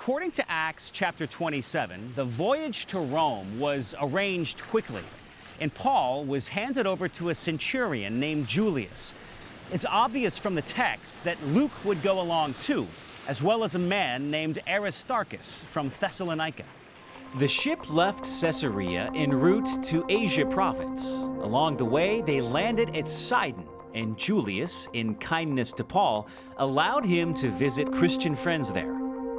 According to Acts chapter 27, the voyage to Rome was arranged quickly, and Paul was handed over to a centurion named Julius. It's obvious from the text that Luke would go along too, as well as a man named Aristarchus from Thessalonica. The ship left Caesarea en route to Asia province. Along the way, they landed at Sidon, and Julius, in kindness to Paul, allowed him to visit Christian friends there.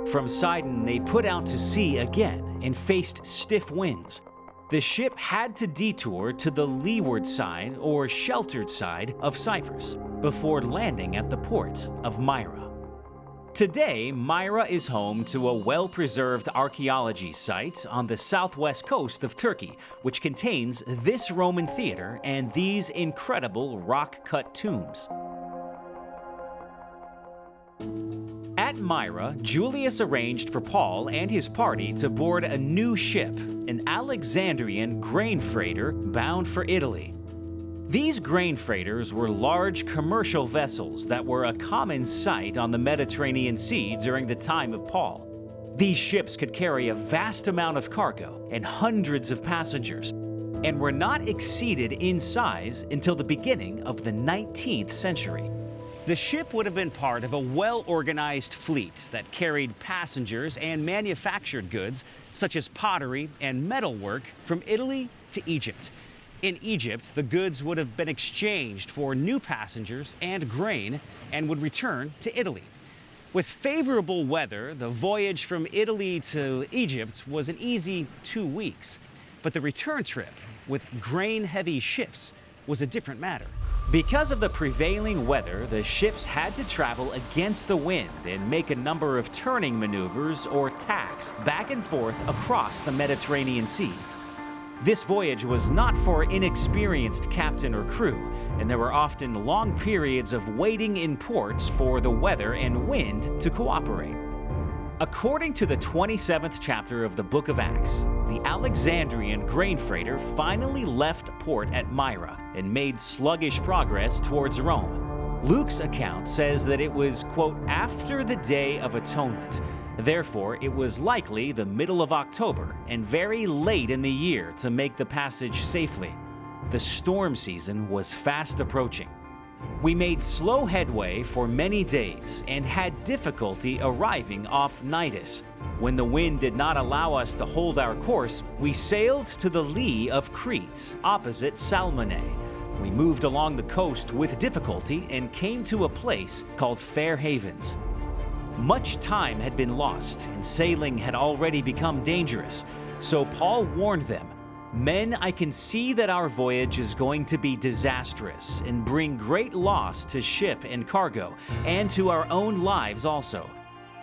From Sidon, they put out to sea again and faced stiff winds. The ship had to detour to the leeward side, or sheltered side, of Cyprus before landing at the port of Myra. Today, Myra is home to a well-preserved archaeology site on the southwest coast of Turkey, which contains this Roman theater and these incredible rock-cut tombs. At Myra, Julius arranged for Paul and his party to board a new ship, an Alexandrian grain freighter bound for Italy. These grain freighters were large commercial vessels that were a common sight on the Mediterranean Sea during the time of Paul. These ships could carry a vast amount of cargo and hundreds of passengers, and were not exceeded in size until the beginning of the 19th century. The ship would have been part of a well-organized fleet that carried passengers and manufactured goods such as pottery and metalwork from Italy to Egypt. In Egypt, the goods would have been exchanged for new passengers and grain and would return to Italy. With favorable weather, the voyage from Italy to Egypt was an easy 2 weeks. But the return trip with grain-heavy ships was a different matter. Because of the prevailing weather, the ships had to travel against the wind and make a number of turning maneuvers or tacks back and forth across the Mediterranean Sea. This voyage was not for inexperienced captain or crew, and there were often long periods of waiting in ports for the weather and wind to cooperate. According to the 27th chapter of the book of Acts, the Alexandrian grain freighter finally left port at Myra and made sluggish progress towards Rome. Luke's account says that it was, quote, after the Day of Atonement. Therefore, it was likely the middle of October and very late in the year to make the passage safely. The storm season was fast approaching. We made slow headway for many days and had difficulty arriving off Cnidus. When the wind did not allow us to hold our course, we sailed to the lee of Crete, opposite Salmone. We moved along the coast with difficulty and came to a place called Fair Havens. Much time had been lost and sailing had already become dangerous, so Paul warned them, "Men, I can see that our voyage is going to be disastrous and bring great loss to ship and cargo, and to our own lives also."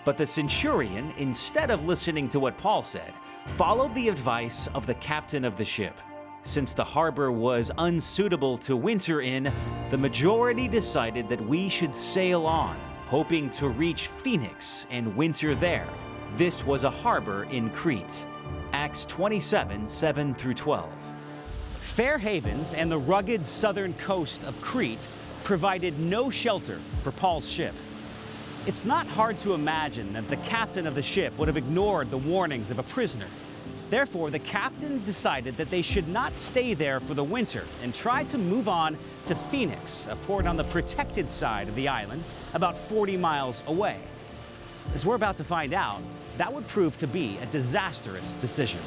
But the centurion, instead of listening to what Paul said, followed the advice of the captain of the ship. Since the harbor was unsuitable to winter in, the majority decided that we should sail on, hoping to reach Phoenix and winter there. This was a harbor in Crete. Acts 27, 7 through 12. Fair Havens and the rugged southern coast of Crete provided no shelter for Paul's ship. It's not hard to imagine that the captain of the ship would have ignored the warnings of a prisoner. Therefore, the captain decided that they should not stay there for the winter and tried to move on to Phoenix, a port on the protected side of the island, about 40 miles away. As we're about to find out, that would prove to be a disastrous decision.